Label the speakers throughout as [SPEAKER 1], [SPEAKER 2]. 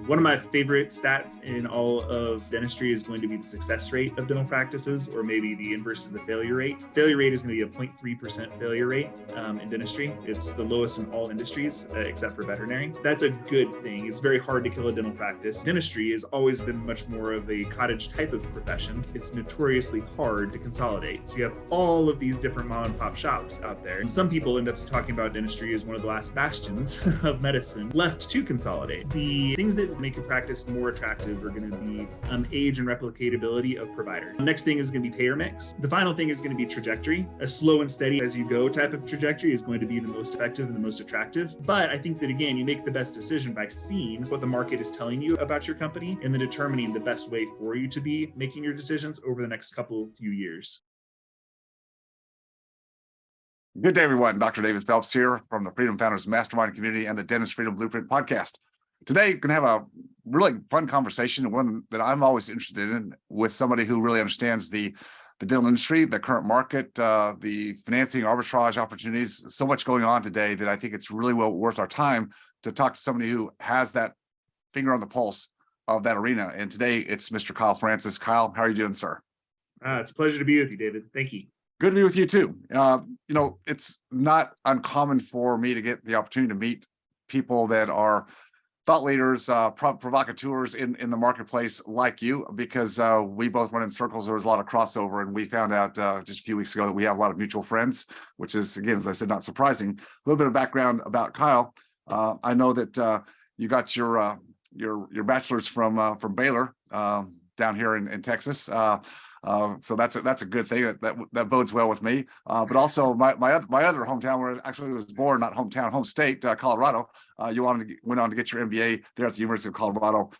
[SPEAKER 1] One of my favorite stats in all of dentistry is going to be the success rate of dental practices, or maybe the inverse is the failure rate. Failure rate is going to be a 0.3% failure rate in dentistry. It's the lowest in all industries except for veterinary. That's a good thing. It's very hard to kill a dental practice. Dentistry has always been much more of a cottage type of profession. It's notoriously hard to consolidate. So you have all of these different mom and pop shops out there. And some people end up talking about dentistry as one of the last bastions of medicine left to consolidate. The things that make a practice more attractive are going to be age and replicatability of provider. The next thing is going to be payer mix. The final thing is going to be trajectory. A slow and steady as you go type of trajectory is going to be the most effective and the most attractive. But I think that, again, you make the best decision by seeing what the market is telling you about your company and then determining the best way for you to be making your decisions over the next few years.
[SPEAKER 2] Good day, everyone. Dr. David Phelps here from the Freedom Founders Mastermind Community and the Dentist Freedom Blueprint podcast. Today, we're going to have a really fun conversation, one that I'm always interested in, with somebody who really understands the dental industry, the current market, the financing, arbitrage opportunities. So much going on today that I think it's really well worth our time to talk to somebody who has that finger on the pulse of that arena. And today, it's Mr. Kyle Francis. Kyle, how are you doing, sir?
[SPEAKER 1] It's a pleasure to be with you, David. Thank you.
[SPEAKER 2] Good to be with you too. It's not uncommon for me to get the opportunity to meet people that are thought leaders, provocateurs in the marketplace like you, because we both went in circles. There was a lot of crossover, and we found out just a few weeks ago that we have a lot of mutual friends, which is, again, as I said, not surprising. A little bit of background about Kyle. I know that you got your bachelor's from Baylor down here in Texas. So that's a good thing. That bodes well with me. But also my other hometown, where I actually was born, not hometown, home state, Colorado. You went on to get your MBA there at the University of Colorado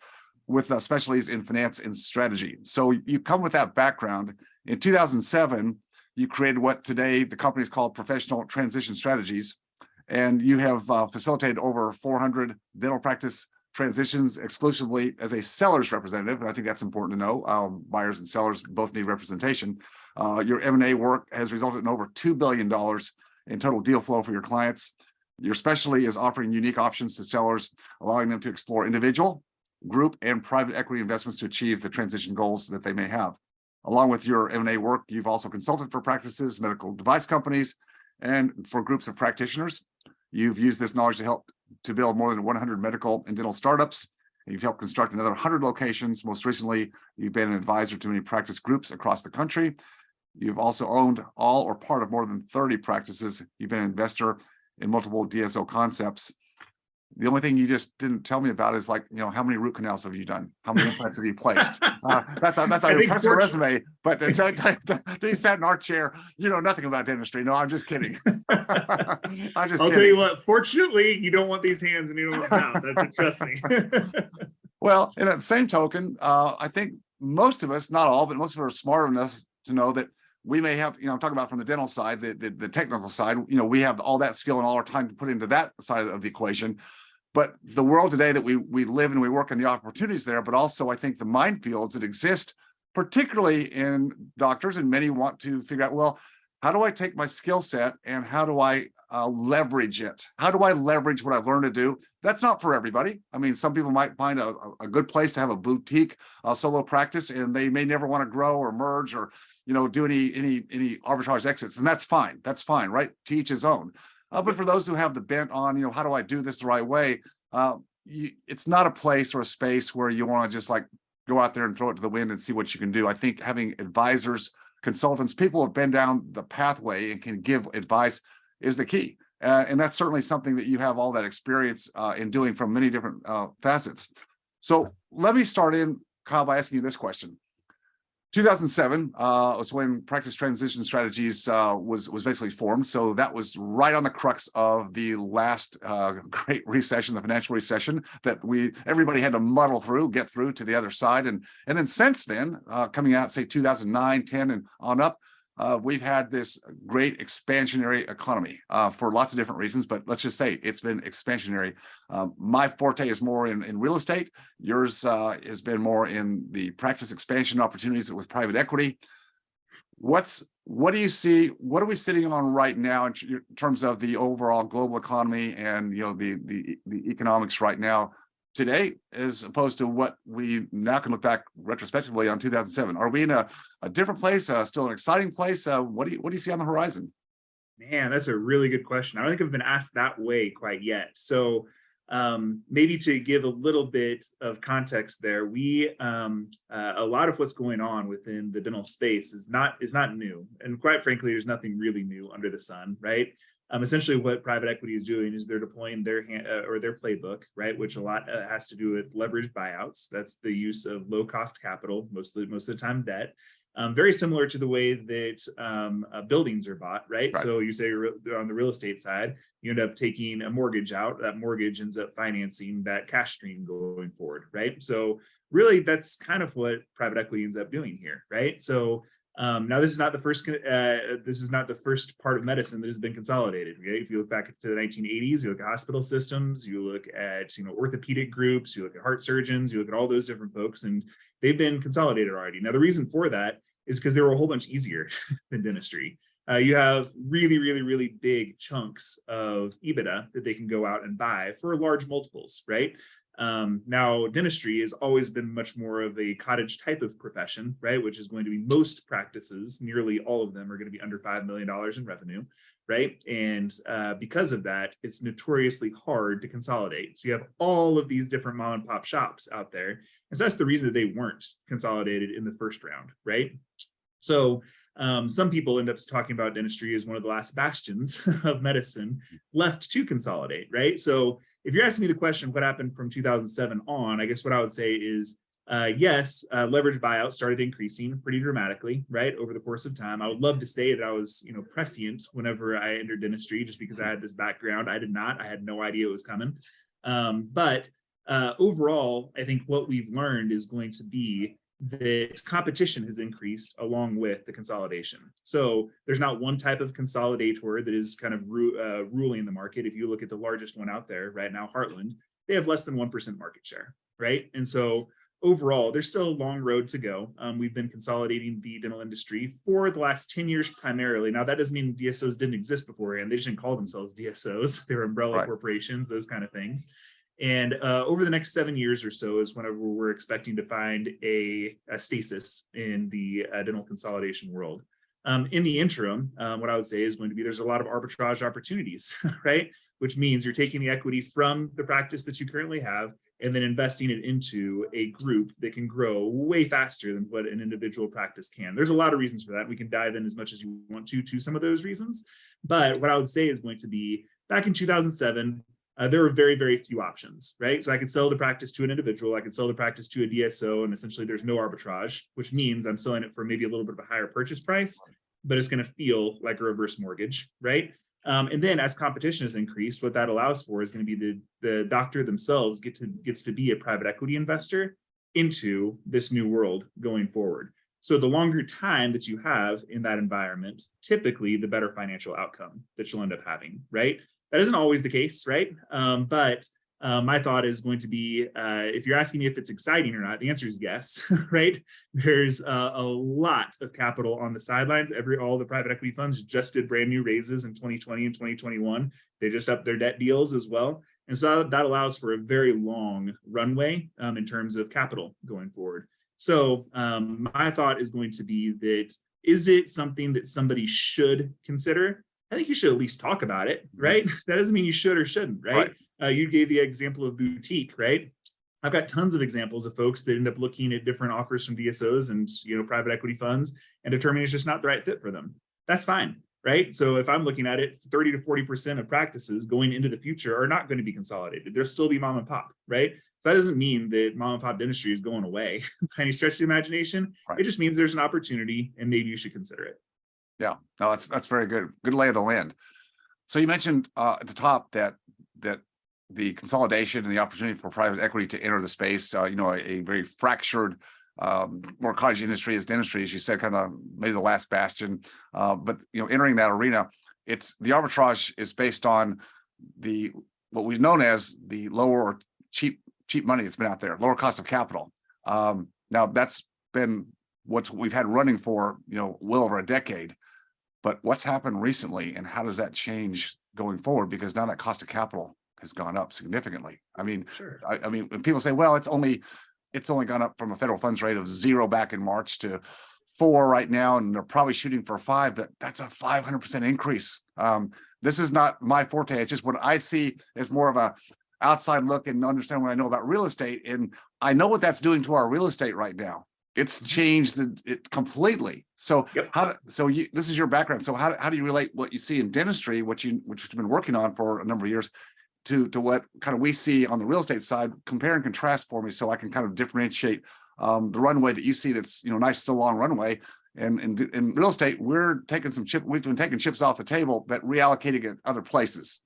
[SPEAKER 2] with specialties in finance and strategy. So you come with that background. In 2007, you created what today the company is called Professional Transition Strategies, and you have facilitated over 400 dental practice transitions exclusively as a seller's representative. And I think that's important to know. Buyers and sellers both need representation. Your M&A work has resulted in over $2 billion in total deal flow for your clients. Your specialty is offering unique options to sellers, allowing them to explore individual, group, and private equity investments to achieve the transition goals that they may have. Along with your M&A work, you've also consulted for practices, medical device companies, and for groups of practitioners. You've used this knowledge to help to build more than 100 medical and dental startups. And you've helped construct another 100 locations. Most recently, you've been an advisor to many practice groups across the country. You've also owned all or part of more than 30 practices. You've been an investor in multiple DSO concepts. The only thing you just didn't tell me about is, how many root canals have you done? How many implants have you placed? That's an impressive resume, but until you sat in our chair, you know nothing about dentistry. No, I'm just kidding. I'll
[SPEAKER 1] tell you what, fortunately, you don't want these hands and you don't want mouth. Trust me.
[SPEAKER 2] Well, and at the same token, I think most of us, not all, but most of us are smart enough to know that we may have, I'm talking about from the dental side, the technical side, we have all that skill and all our time to put into that side of the equation. But the world today that we live and we work in, the opportunities there, but also I think the minefields that exist, particularly in doctors, and many want to figure out, well, how do I take my skill set and how do I leverage it? How do I leverage what I've learned to do? That's not for everybody. I mean, some people might find a good place to have a boutique solo practice, and they may never want to grow or merge or do any arbitrage exits, and that's fine. That's fine, right? To each his own. But for those who have the bent on, how do I do this the right way? It's not a place or a space where you want to just go out there and throw it to the wind and see what you can do. I think having advisors, consultants, people who have been down the pathway and can give advice is the key. And that's certainly something that you have all that experience in doing from many different facets. So let me start in, Kyle, by asking you this question. 2007 was when Practice Transition Strategies was basically formed. So that was right on the crux of the last great recession, the financial recession that everybody had to muddle through, get through to the other side. And then since then, coming out, say 2009, 10 and on up, we've had this great expansionary economy for lots of different reasons, but let's just say it's been expansionary. My forte is more in real estate. Yours has been more in the practice expansion opportunities with private equity. What do you see? What are we sitting on right now in terms of the overall global economy and the economics right now today as opposed to what we now can look back retrospectively on 2007? Are we in a different place, still an exciting place? What do you see on the horizon?
[SPEAKER 1] Man, that's a really good question. I don't think I've been asked that way quite yet. So maybe to give a little bit of context there, we a lot of what's going on within the dental space is not new, and quite frankly, there's nothing really new under the sun, right? Essentially, what private equity is doing is they're deploying their or their playbook, right, which a lot has to do with leveraged buyouts. That's the use of low cost capital, most of the time debt. Very similar to the way that buildings are bought, right?
[SPEAKER 2] Right.
[SPEAKER 1] So you say on the real estate side, you end up taking a mortgage out. That mortgage ends up financing that cash stream going forward, right? So really, that's kind of what private equity ends up doing here, right? So now this is not the first part of medicine that has been consolidated. Right? If you look back to the 1980s, you look at hospital systems, you look at orthopedic groups, you look at heart surgeons, you look at all those different folks, and they've been consolidated already. Now the reason for that is because they were a whole bunch easier than dentistry. You have really, really, really big chunks of EBITDA that they can go out and buy for large multiples, right? Now, dentistry has always been much more of a cottage type of profession, right? Which is going to be most practices, nearly all of them are going to be under $5 million in revenue, right? And because of that, it's notoriously hard to consolidate. So you have all of these different mom and pop shops out there. And so that's the reason that they weren't consolidated in the first round, right? So some people end up talking about dentistry as one of the last bastions of medicine left to consolidate, right? So if you're asking me the question, what happened from 2007 on, I guess what I would say is, yes, leverage buyout started increasing pretty dramatically, right, over the course of time. I would love to say that I was, prescient whenever I entered dentistry, just because I had this background. I did not. I had no idea it was coming. But overall, I think what we've learned is going to be that competition has increased along with the consolidation. So there's not one type of consolidator that is kind of ruling the market. If you look at the largest one out there right now, Heartland, they have less than 1% market share, right? And so overall, there's still a long road to go. We've been consolidating the dental industry for the last 10 years primarily. Now, that doesn't mean DSOs didn't exist beforehand. They just didn't call themselves DSOs. They were umbrella corporations, those kind of things. And over the next 7 years or so is whenever we're expecting to find a stasis in the dental consolidation world. In the interim, what I would say is going to be there's a lot of arbitrage opportunities, right? Which means you're taking the equity from the practice that you currently have and then investing it into a group that can grow way faster than what an individual practice can. There's a lot of reasons for that. We can dive in as much as you want to some of those reasons. But what I would say is going to be back in 2007, there were very, very few options, right? So I could sell the practice to an individual, I could sell the practice to a DSO, and essentially there's no arbitrage, which means I'm selling it for maybe a little bit of a higher purchase price, but it's going to feel like a reverse mortgage, right? And then as competition has increased, what that allows for is going to be the doctor themselves gets to be a private equity investor into this new world going forward. So the longer time that you have in that environment, typically the better financial outcome that you'll end up having, right? That isn't always the case, right? But my thought is going to be, if you're asking me if it's exciting or not, the answer is yes, right? There's a lot of capital on the sidelines. All the private equity funds just did brand new raises in 2020 and 2021. They just upped their debt deals as well. And so that allows for a very long runway in terms of capital going forward. So my thought is going to be that, is it something that somebody should consider? I think you should at least talk about it, right? That doesn't mean you should or shouldn't, right? You gave the example of boutique, right? I've got tons of examples of folks that end up looking at different offers from DSOs and private equity funds and determining it's just not the right fit for them. That's fine, right? So if I'm looking at it, 30 to 40% of practices going into the future are not going to be consolidated. There'll still be mom and pop, right? So that doesn't mean that mom and pop dentistry is going away by any stretch of the imagination. It just means there's an opportunity and maybe you should consider it.
[SPEAKER 2] Yeah, no, that's very good. Good lay of the land. So you mentioned at the top that the consolidation and the opportunity for private equity to enter the space, a very fractured, more cottage industry is dentistry, as you said, kind of maybe the last bastion. But entering that arena, it's the arbitrage is based on what we've known as the lower or cheap money that's been out there, lower cost of capital. Now that's been what we've had running for well over a decade. But what's happened recently, and how does that change going forward? Because now that cost of capital has gone up significantly. I mean,
[SPEAKER 1] Sure.
[SPEAKER 2] I mean, when people say, well, it's only gone up from a federal funds rate of 0 back in March to 4 right now, and they're probably shooting for 5, but that's a 500% increase. This is not my forte. It's just what I see as more of a outside look and understand what I know about real estate. And I know what that's doing to our real estate right now. It's changed it completely. So
[SPEAKER 1] Yep.
[SPEAKER 2] this is your background. So how do you relate what you see in dentistry, which you've been working on for a number of years, to what kind of we see on the real estate side? Compare and contrast for me, so I can kind of differentiate the runway that you see that's, nice, still long runway. And in real estate, we've been taking chips off the table, but reallocating it other places.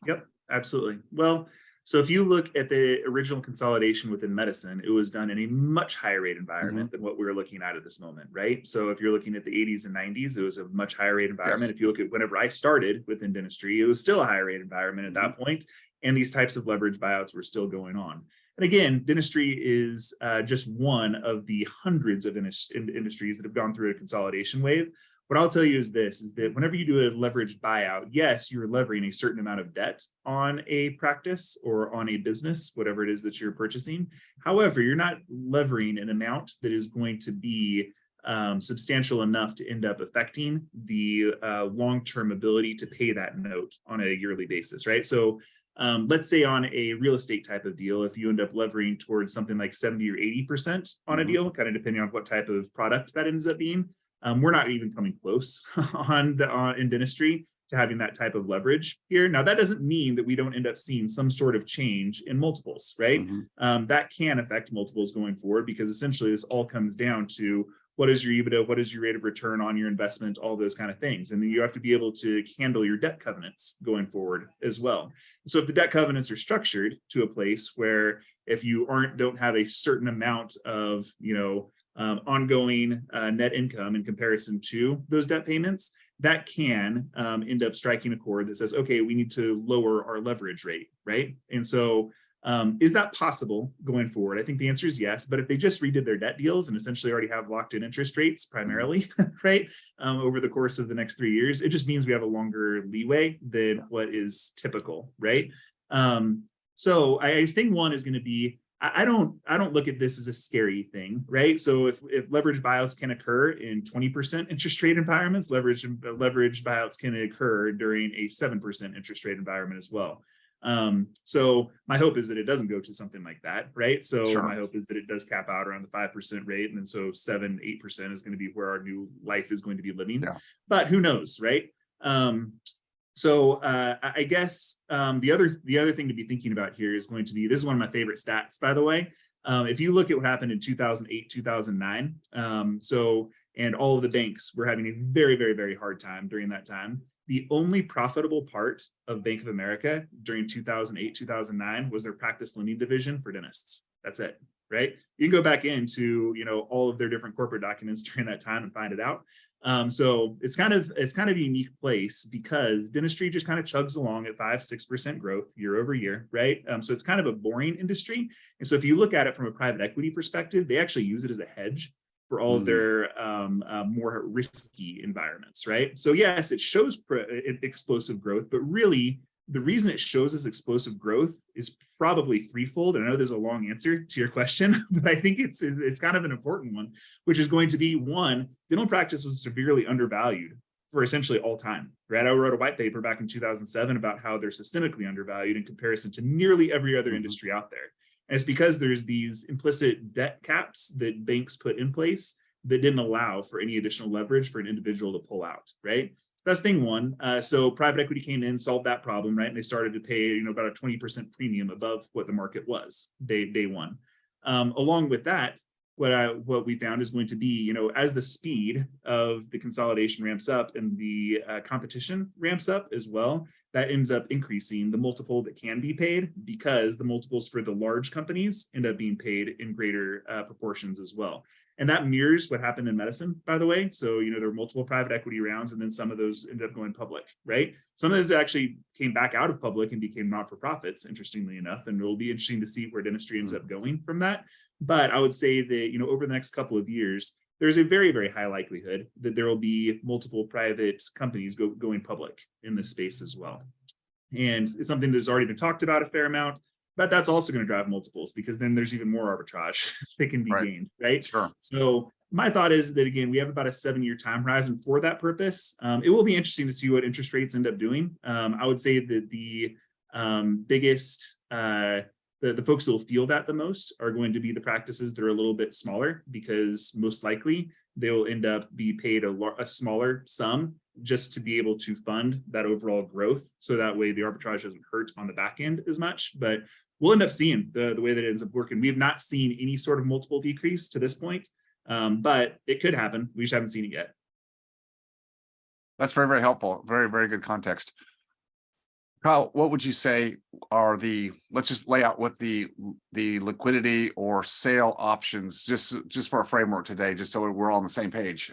[SPEAKER 1] Yep, absolutely. Well, so if you look at the original consolidation within medicine, it was done in a much higher rate environment than what we're looking at this moment, right? So if you're looking at the 80s and 90s, it was a much higher rate environment.
[SPEAKER 2] Yes.
[SPEAKER 1] If you look at whenever I started within dentistry, it was still a higher rate environment at that point, and these types of leverage buyouts were still going on. And again, dentistry is just one of the hundreds of industries that have gone through a consolidation wave. What I'll tell you is this, is that whenever you do a leveraged buyout, yes, you're levering a certain amount of debt on a practice or on a business, whatever it is that you're purchasing. However, you're not levering an amount that is going to be substantial enough to end up affecting the long-term ability to pay that note on a yearly basis, right? So let's say on a real estate type of deal, if you end up levering towards something like 70 or 80% on a deal, kind of depending on what type of product that ends up being, we're not even coming close in dentistry to having that type of leverage here. Now, that doesn't mean that we don't end up seeing some sort of change in multiples, right? That can affect multiples going forward, because essentially this all comes down to what is your EBITDA, what is your rate of return on your investment, all those kind of things. And then you have to be able to handle your debt covenants going forward as well. So if the debt covenants are structured to a place where if you don't have a certain amount of, ongoing net income in comparison to those debt payments, that can end up striking a chord that says, okay, we need to lower our leverage rate, right? And so is that possible going forward? I think the answer is yes, but if they just redid their debt deals and essentially already have locked in interest rates primarily, right, over the course of the next 3 years, it just means we have a longer leeway than what is typical, right? So I think one is going to be, I don't look at this as a scary thing, right? So if leverage buyouts can occur in 20% interest rate environments, leverage buyouts can occur during a 7% interest rate environment as well. So my hope is that it doesn't go to something like that, right? So my hope is that it does cap out around the 5% rate, and then so 7-8% is going to be where our new life is going to be living. But who knows, right? So I guess the other thing to be thinking about here is going to be, this is one of my favorite stats, by the way. If you look at what happened in 2008, 2009, and all of the banks were having a very, very, very hard time during that time. The only profitable part of Bank of America during 2008, 2009 was their practice lending division for dentists. That's it, right? You can go back into, all of their different corporate documents during that time and find it out. So it's kind of a unique place, because dentistry just kind of chugs along at 5-6% growth year over year, right? So it's kind of a boring industry. And so if you look at it from a private equity perspective, they actually use it as a hedge for all of their more risky environments, right? So yes, it shows explosive growth, but really the reason it shows us explosive growth is probably threefold. And I know there's a long answer to your question, but I think it's kind of an important one, which is going to be, one, dental practice was severely undervalued for essentially all time, right? I wrote a white paper back in 2007 about how they're systemically undervalued in comparison to nearly every other industry out there. And it's because there's these implicit debt caps that banks put in place that didn't allow for any additional leverage for an individual to pull out, right? That's thing one. So private equity came in, solved that problem, right? And they started to pay, about a 20% premium above what the market was day one. Along with that, what we found is going to be, as the speed of the consolidation ramps up and the competition ramps up as well, that ends up increasing the multiple that can be paid, because the multiples for the large companies end up being paid in greater proportions as well. And that mirrors what happened in medicine, by the way. So, there were multiple private equity rounds, and then some of those ended up going public, right? Some of those actually came back out of public and became not-for-profits, interestingly enough. And it'll be interesting to see where dentistry ends up going from that. But I would say that, over the next couple of years, there's a very, very high likelihood that there will be multiple private companies going public in this space as well. And it's something that's already been talked about a fair amount, but that's also going to drive multiples, because then there's even more arbitrage that can be gained, right?
[SPEAKER 2] Sure.
[SPEAKER 1] So my thought is that, again, we have about a 7-year time horizon for that purpose. It will be interesting to see what interest rates end up doing. I would say that the biggest, the folks that will feel that the most are going to be the practices that are a little bit smaller, because most likely they will end up be paid a smaller sum just to be able to fund that overall growth. So that way the arbitrage doesn't hurt on the back end as much, but we'll end up seeing the way that it ends up working. We have not seen any sort of multiple decrease to this point, but it could happen. We just haven't seen it yet.
[SPEAKER 2] That's very, very helpful. Very, very good context. Kyle, what would you say are let's just lay out what the liquidity or sale options, just for a framework today, just so we're all on the same page,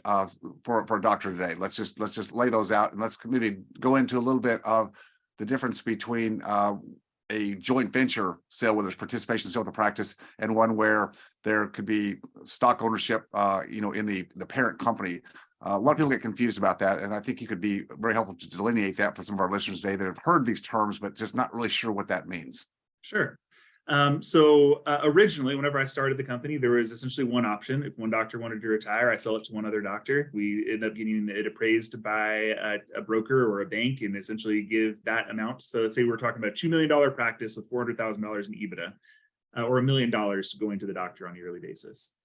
[SPEAKER 2] for a doctor today. Let's just lay those out, and let's maybe go into a little bit of the difference between a joint venture sale where there's participation sale with the practice, and one where there could be stock ownership, in the parent company. A lot of people get confused about that, and I think you could be very helpful to delineate that for some of our listeners today that have heard these terms, but just not really sure what that means.
[SPEAKER 1] Sure. So originally, whenever I started the company, there was essentially one option. If one doctor wanted to retire, I sell it to one other doctor. We end up getting it appraised by a broker or a bank, and essentially give that amount. So let's say we're talking about a $2 million practice with $400,000 in EBITDA, or $1 million going to the doctor on a yearly basis.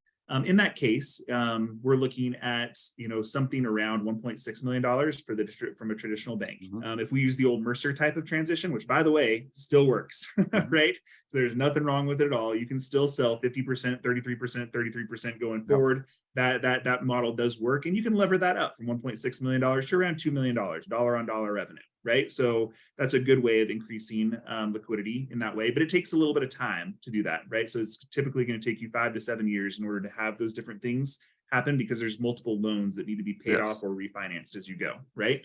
[SPEAKER 1] In that case, we're looking at something around $1.6 million from a traditional bank. If we use the old Mercer type of transition, which, by the way, still works, right? So there's nothing wrong with it at all. You can still sell 50%, 33%, 33% going forward. That model does work, and you can lever that up from $1.6 million to around $2 million, dollar on dollar revenue, right? So that's a good way of increasing liquidity in that way, but it takes a little bit of time to do that, right? So it's typically going to take you 5 to 7 years in order to have those different things happen, because there's multiple loans that need to be paid off or refinanced as you go, right?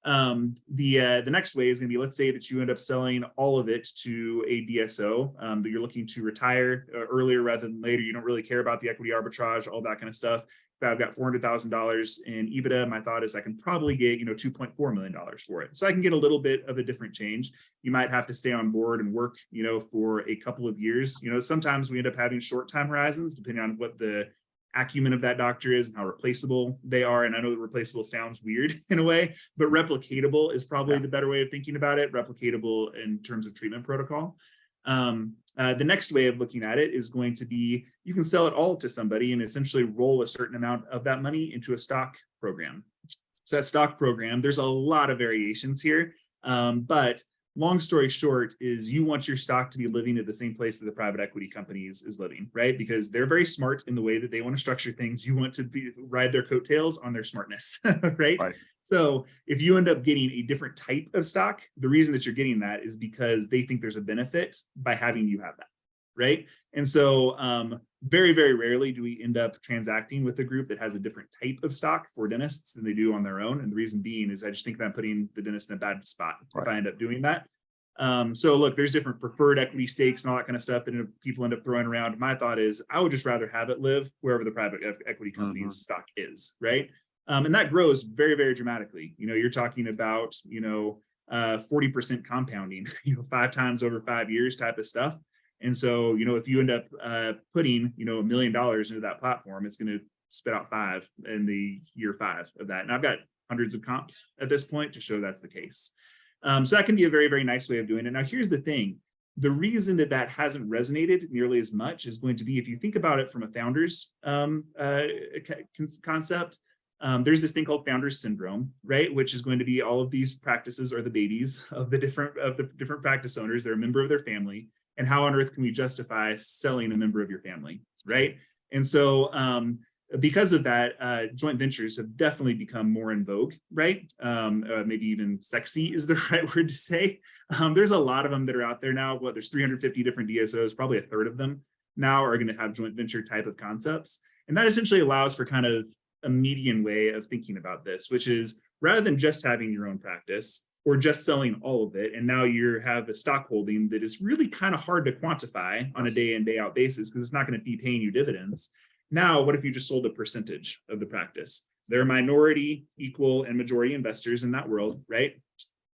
[SPEAKER 1] The next way is going to be, let's say that you end up selling all of it to a DSO, that you're looking to retire earlier rather than later. You don't really care about the equity arbitrage, all that kind of stuff. If I've got $400,000 in EBITDA, my thought is I can probably get, $2.4 million for it. So I can get a little bit of a different change. You might have to stay on board and work, for a couple of years. Sometimes we end up having short time horizons, depending on what the acumen of that doctor is and how replaceable they are. And I know that replaceable sounds weird in a way, but replicatable is probably the better way of thinking about it. Replicatable in terms of treatment protocol. The next way of looking at it is going to be, you can sell it all to somebody and essentially roll a certain amount of that money into a stock program. So that stock program, there's a lot of variations here, but long story short is you want your stock to be living at the same place that the private equity companies is living, right? Because they're very smart in the way that they want to structure things. You want to ride their coattails on their smartness, right? So if you end up getting a different type of stock, the reason that you're getting that is because they think there's a benefit by having you have that, right? And so very, very rarely do we end up transacting with a group that has a different type of stock for dentists than they do on their own. And the reason being is I just think that I'm putting the dentist in a bad spot if I end up doing that. So look, there's different preferred equity stakes and all that kind of stuff that people end up throwing around. My thought is I would just rather have it live wherever the private equity company's stock is, right? And that grows very, very dramatically. You're talking about, 40% compounding, 5 times over 5 years type of stuff. And so, if you end up putting, $1 million into that platform, it's going to spit out 5 in the year 5 of that. And I've got hundreds of comps at this point to show that's the case. So that can be a very, very nice way of doing it. Now, here's the thing. The reason that hasn't resonated nearly as much is going to be, if you think about it from a founder's concept, there's this thing called founder's syndrome, right? Which is going to be all of these practices are the babies of the different practice owners. They're a member of their family. And how on earth can we justify selling a member of your family, right? And so because of that, joint ventures have definitely become more in vogue, right? Maybe even sexy is the right word to say. There's a lot of them that are out there now. There's 350 different DSOs, probably a third of them now are going to have joint venture type of concepts. And that essentially allows for kind of a median way of thinking about this, which is rather than just having your own practice or just selling all of it, and now you have a stock holding that is really kind of hard to quantify on a day in, day out basis because it's not going to be paying you dividends. Now, what if you just sold a percentage of the practice? There are minority, equal, and majority investors in that world, right?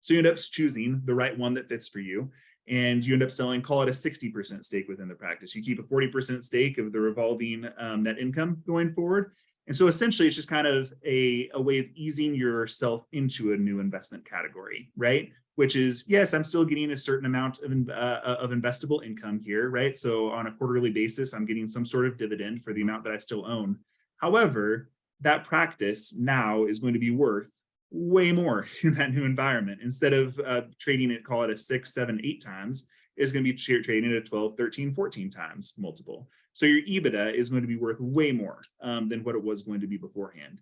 [SPEAKER 1] So you end up choosing the right one that fits for you. And you end up selling, call it a 60% stake within the practice. You keep a 40% stake of the revolving net income going forward. And so essentially, it's just kind of a way of easing yourself into a new investment category, right? Which is, yes, I'm still getting a certain amount of investable income here, right? So on a quarterly basis, I'm getting some sort of dividend for the amount that I still own. However, that practice now is going to be worth way more in that new environment. Instead of trading it, call it a 6, 7, 8 times, is going to be trading at a 12, 13, 14 times multiple. So your EBITDA is going to be worth way more than what it was going to be beforehand.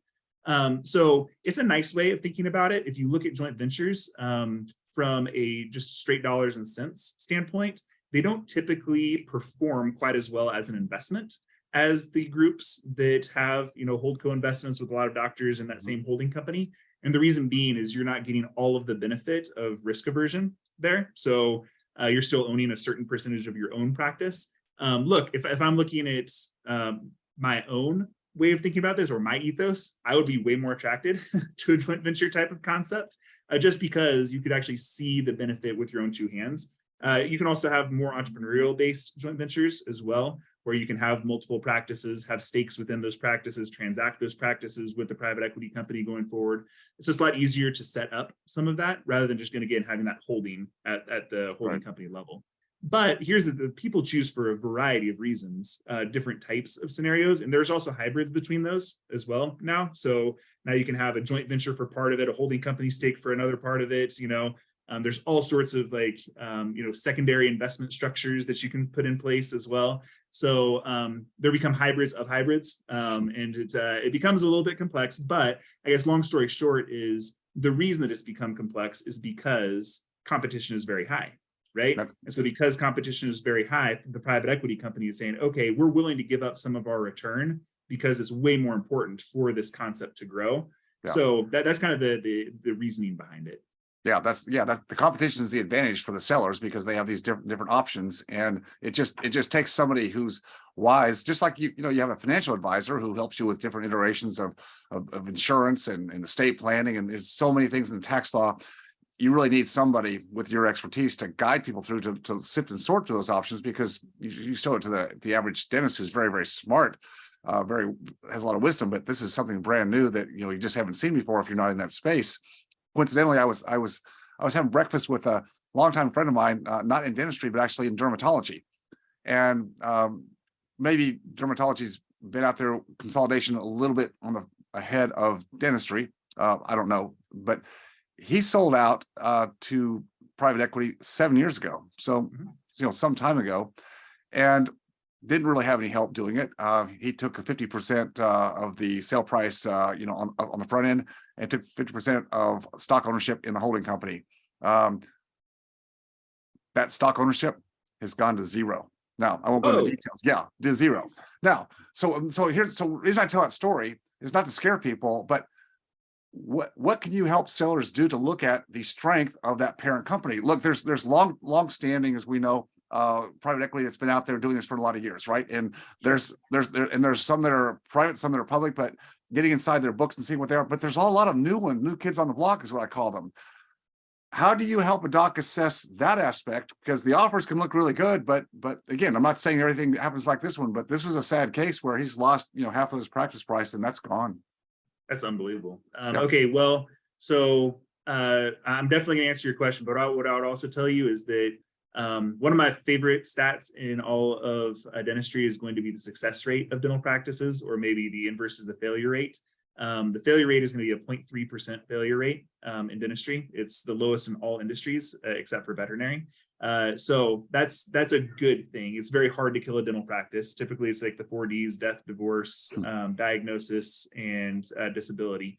[SPEAKER 1] So it's a nice way of thinking about it. If you look at joint ventures from a just straight dollars and cents standpoint, they don't typically perform quite as well as an investment as the groups that have, holdco investments with a lot of doctors in that same holding company. And the reason being is you're not getting all of the benefit of risk aversion there. So you're still owning a certain percentage of your own practice. Look, if I'm looking at my own way of thinking about this, or my ethos, I would be way more attracted to a joint venture type of concept, just because you could actually see the benefit with your own two hands. You can also have more entrepreneurial based joint ventures as well, where you can have multiple practices, have stakes within those practices, transact those practices with the private equity company going forward. It's just a lot easier to set up some of that rather than just having that holding at the holding company level. But here's the people choose for a variety of reasons, different types of scenarios. And there's also hybrids between those as well now. So now you can have a joint venture for part of it, a holding company stake for another part of it. There's all sorts of secondary investment structures that you can put in place as well. So there become hybrids of hybrids, and it becomes a little bit complex. But I guess long story short is the reason that it's become complex is because competition is very high, right? And so because competition is very high, the private equity company is saying, okay, we're willing to give up some of our return because it's way more important for this concept to grow. Yeah. So that's kind of the reasoning behind it.
[SPEAKER 2] Yeah, the competition is the advantage for the sellers because they have these different options, and it just takes somebody who's wise, just like you have a financial advisor who helps you with different iterations of insurance and estate planning, and there's so many things in the tax law. You really need somebody with your expertise to guide people through to sift and sort through those options, because you show it to the average dentist who's very, very smart, has a lot of wisdom, but this is something brand new that you just haven't seen before if you're not in that space. Coincidentally, I was having breakfast with a longtime friend of mine, not in dentistry, but actually in dermatology. And maybe dermatology's been out there consolidation a little bit ahead of dentistry. I don't know, but he sold out to private equity 7 years ago. So, some time ago, and didn't really have any help doing it. He took a 50% of the sale price, on the front end, and took 50% of stock ownership in the holding company. That stock ownership has gone to zero. Now, I won't go into details. Yeah, to zero. Now, so the reason I tell that story is not to scare people, but what can you help sellers do to look at the strength of that parent company? Look, there's long standing, as we know, private equity that's been out there doing this for a lot of years, right? And there's some that are private, some that are public, but getting inside their books and seeing what they are. But there's a lot of new kids on the block is what I call them. How do you help a doc assess that aspect? Because the offers can look really good, but again, I'm not saying everything happens like this one, but this was a sad case where he's lost half of his practice price, and that's gone.
[SPEAKER 1] That's unbelievable. Okay, well, so I'm definitely gonna answer your question, but what I would also tell you is that one of my favorite stats in all of dentistry is going to be the success rate of dental practices, or maybe the inverse is the failure rate. The failure rate is going to be a 0.3% failure rate in dentistry. It's the lowest in all industries except for veterinary. So that's a good thing. It's very hard to kill a dental practice. Typically, it's like the 4 Ds: death, divorce, diagnosis, and disability.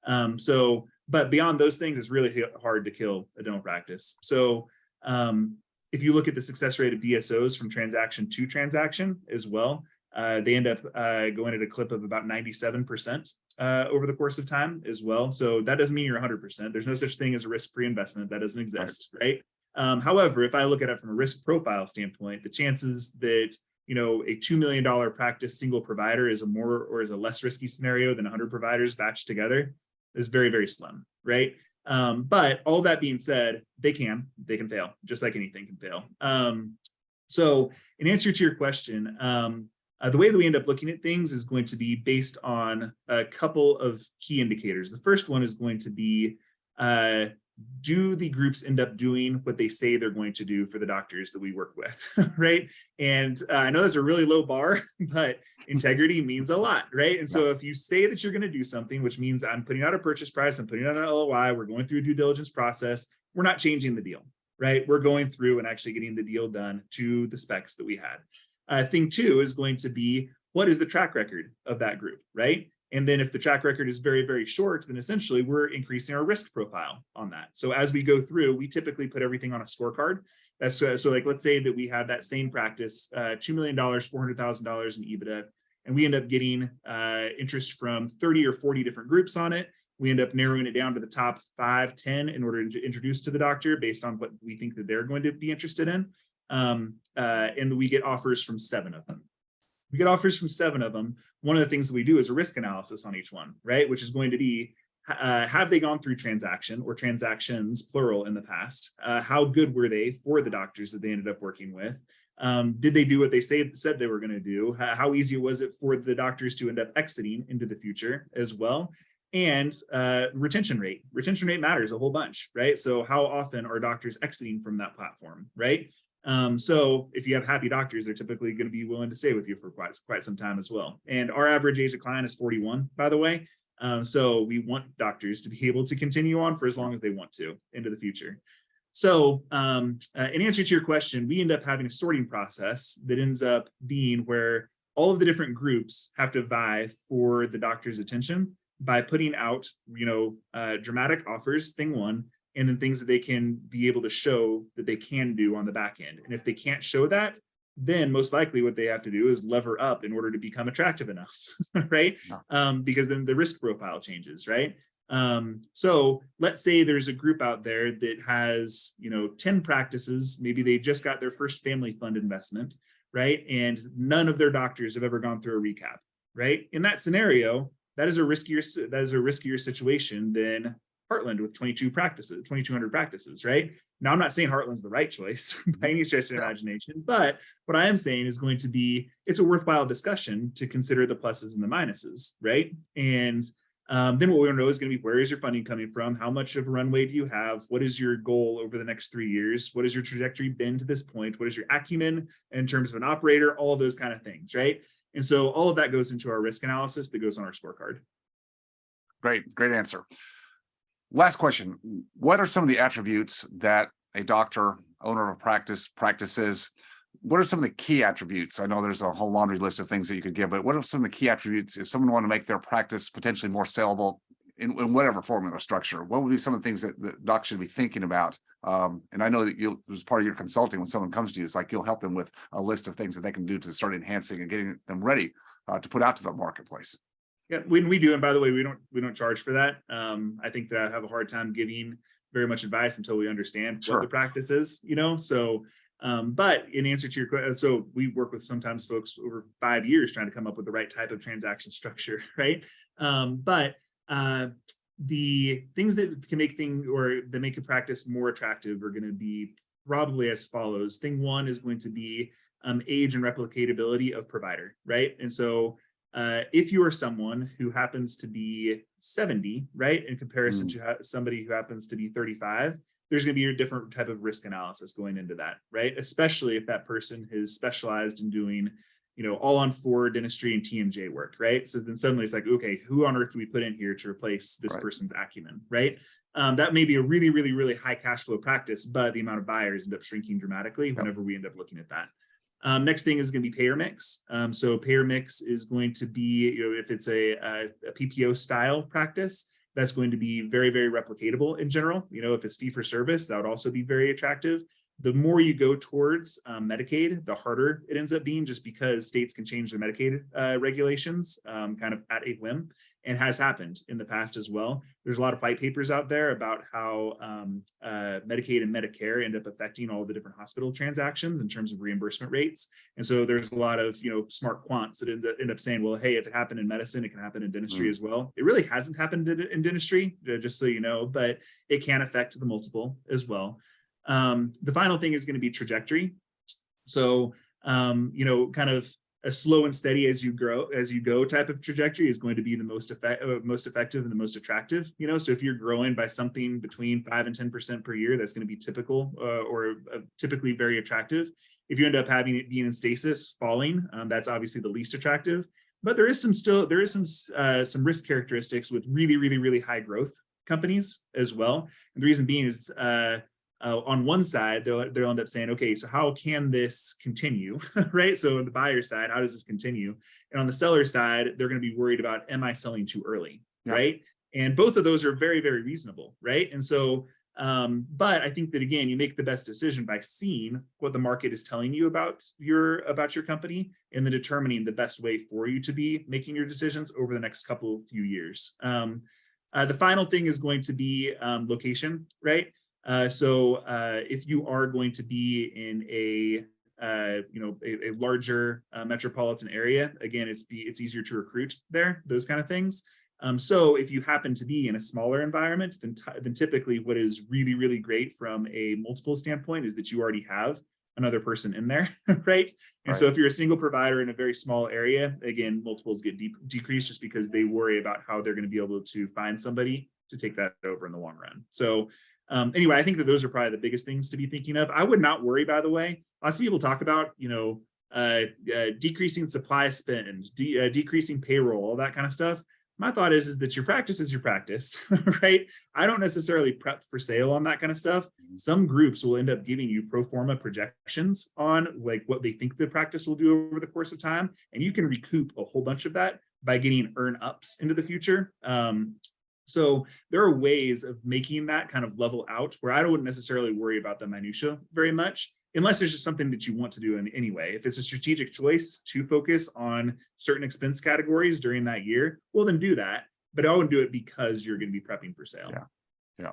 [SPEAKER 1] But beyond those things, it's really hard to kill a dental practice. So if you look at the success rate of DSOs from transaction to transaction as well, they end up going at a clip of about 97% over the course of time as well. So that doesn't mean you're 100%. There's no such thing as a risk-free investment. That doesn't exist, right? However, if I look at it from a risk profile standpoint, the chances that a $2 million practice single provider is a more or is a less risky scenario than 100 providers batched together is very, very slim, right? But all that being said, they can fail, just like anything can fail. So in answer to your question, the way that we end up looking at things is going to be based on a couple of key indicators. The first one is going to be, do the groups end up doing what they say they're going to do for the doctors that we work with, right? And I know that's a really low bar, but integrity means a lot, right? And so if you say that you're going to do something, which means I'm putting out a purchase price, I'm putting out an LOI, we're going through a due diligence process, we're not changing the deal, right? We're going through and actually getting the deal done to the specs that we had. Thing two is going to be, what is the track record of that group, right? And then if the track record is very, very short, then essentially we're increasing our risk profile on that. So as we go through, we typically put everything on a scorecard. That's so like, let's say that we have that same practice, $2 million, $400,000 in EBITDA, and we end up getting interest from 30 or 40 different groups on it. We end up narrowing it down to the top 5, 10 in order to introduce to the doctor based on what we think that they're going to be interested in. And we get offers from 7 of them. We get offers from 7 of them. One of the things that we do is a risk analysis on each one, right? Which is going to be, have they gone through transaction or transactions, plural, in the past? How good were they for the doctors that they ended up working with? Did they do what they said they were going to do? How easy was it for the doctors to end up exiting into the future as well? And retention rate. Retention rate matters a whole bunch, right? So how often are doctors exiting from that platform, right? So if you have happy doctors, they're typically going to be willing to stay with you for quite some time as well. And our average age of client is 41, by the way. So we want doctors to be able to continue on for as long as they want to into the future. So in answer to your question, we end up having a sorting process that ends up being where all of the different groups have to vie for the doctor's attention by putting out, dramatic offers, thing one, and then things that they can be able to show that they can do on the back end. And if they can't show that, then most likely what they have to do is lever up in order to become attractive enough, right? Because then the risk profile changes, right? So let's say there's a group out there that has, 10 practices, maybe they just got their first family fund investment, right? And none of their doctors have ever gone through a recap, right? In that scenario, that is a riskier situation than Heartland with 2,200 practices, right? Now, I'm not saying Heartland's the right choice by any stretch of imagination, but what I am saying is going to be, it's a worthwhile discussion to consider the pluses and the minuses, right? And then what we want to know is going to be, where is your funding coming from? How much of a runway do you have? What is your goal over the next 3 years? What has your trajectory been to this point? What is your acumen in terms of an operator? All of those kind of things, right? And so all of that goes into our risk analysis that goes on our scorecard.
[SPEAKER 2] Great answer. Last question. What are some of the attributes that a doctor, owner of a practices? What are some of the key attributes? I know there's a whole laundry list of things that you could give, but what are some of the key attributes if someone want to make their practice potentially more sellable in whatever formula or structure? What would be some of the things that the doc should be thinking about? And I know that as part of your consulting, when someone comes to you, it's like you'll help them with a list of things that they can do to start enhancing and getting them ready to put out to the marketplace.
[SPEAKER 1] Yeah, when we do, and by the way, we don't charge for that. I think that I have a hard time giving very much advice until we understand what the practice is, So, but in answer to your question, so we work with sometimes folks over 5 years trying to come up with the right type of transaction structure, right? But the things that can make that make a practice more attractive are going to be probably as follows. Thing one is going to be age and replicatability of provider, right? And so if you are someone who happens to be 70, right, in comparison to somebody who happens to be 35, there's going to be a different type of risk analysis going into that, right? Especially if that person is specialized in doing, all on 4 dentistry and TMJ work, right? So then suddenly it's like, okay, who on earth do we put in here to replace this person's acumen, right? That may be a really, really, really high cash flow practice, but the amount of buyers end up shrinking dramatically whenever we end up looking at that. Next thing is going to be payer mix. So payer mix is going to be, if it's a PPO style practice, that's going to be very, very replicatable in general. If it's fee for service, that would also be very attractive. The more you go towards Medicaid, the harder it ends up being, just because states can change their Medicaid regulations kind of at a whim, and has happened in the past as well. There's a lot of white papers out there about how Medicaid and Medicare end up affecting all the different hospital transactions in terms of reimbursement rates. And so there's a lot of, smart quants that end up saying, well, hey, if it happened in medicine, it can happen in dentistry as well. It really hasn't happened in dentistry, just so you know, but it can affect the multiple as well. The final thing is going to be trajectory. So, kind of a slow and steady as you go type of trajectory is going to be the most effective and the most attractive. So if you're growing by something between 5 and 10% per year, that's going to be typical or typically very attractive. If you end up having it being in stasis, falling, that's obviously the least attractive. But there is some risk characteristics with really, really, really high growth companies as well. And the reason being is on one side, they'll end up saying, okay, so how can this continue, right? So on the buyer side, how does this continue? And on the seller side, they're going to be worried about, am I selling too early, right? And both of those are very, very reasonable, right? And so, but I think that, again, you make the best decision by seeing what the market is telling you about your company, and then determining the best way for you to be making your decisions over the next few years. The final thing is going to be location, right? So if you are going to be in a larger metropolitan area, again, it's easier to recruit there, those kind of things. So if you happen to be in a smaller environment, then typically what is really, really great from a multiple standpoint is that you already have another person in there, right? And so if you're a single provider in a very small area, again, multiples get decreased just because they worry about how they're going to be able to find somebody to take that over in the long run. So anyway, I think that those are probably the biggest things to be thinking of. I would not worry, by the way. Lots of people talk about, decreasing supply spend, decreasing payroll, all that kind of stuff. My thought is that your practice is your practice, right? I don't necessarily prep for sale on that kind of stuff. Some groups will end up giving you pro forma projections on like what they think the practice will do over the course of time. And you can recoup a whole bunch of that by getting earn ups into the future. So there are ways of making that kind of level out where I don't necessarily worry about the minutia very much, unless there's just something that you want to do in anyway. If it's a strategic choice to focus on certain expense categories during that year, well, then do that. But I wouldn't do it because you're going to be prepping for sale.
[SPEAKER 2] Yeah.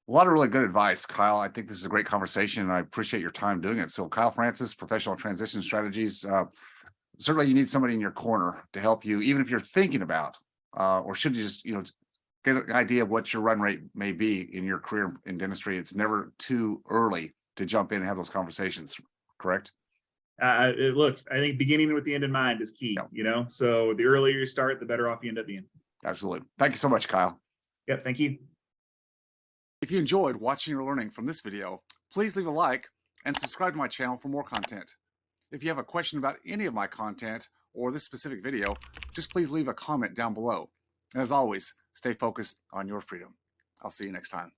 [SPEAKER 2] A lot of really good advice, Kyle. I think this is a great conversation, and I appreciate your time doing it. So Kyle Francis, Professional Transition Strategies. Certainly you need somebody in your corner to help you, even if you're thinking about, or should you just, get an idea of what your run rate may be in your career in dentistry. It's never too early to jump in and have those conversations, correct?
[SPEAKER 1] Look, I think beginning with the end in mind is key, so the earlier you start, the better off you end up being.
[SPEAKER 2] Absolutely. Thank you so much, Kyle.
[SPEAKER 1] Yep, thank you.
[SPEAKER 2] If you enjoyed watching or learning from this video, please leave a like and subscribe to my channel for more content. If you have a question about any of my content or this specific video, just please leave a comment down below. And as always, stay focused on your freedom. I'll see you next time.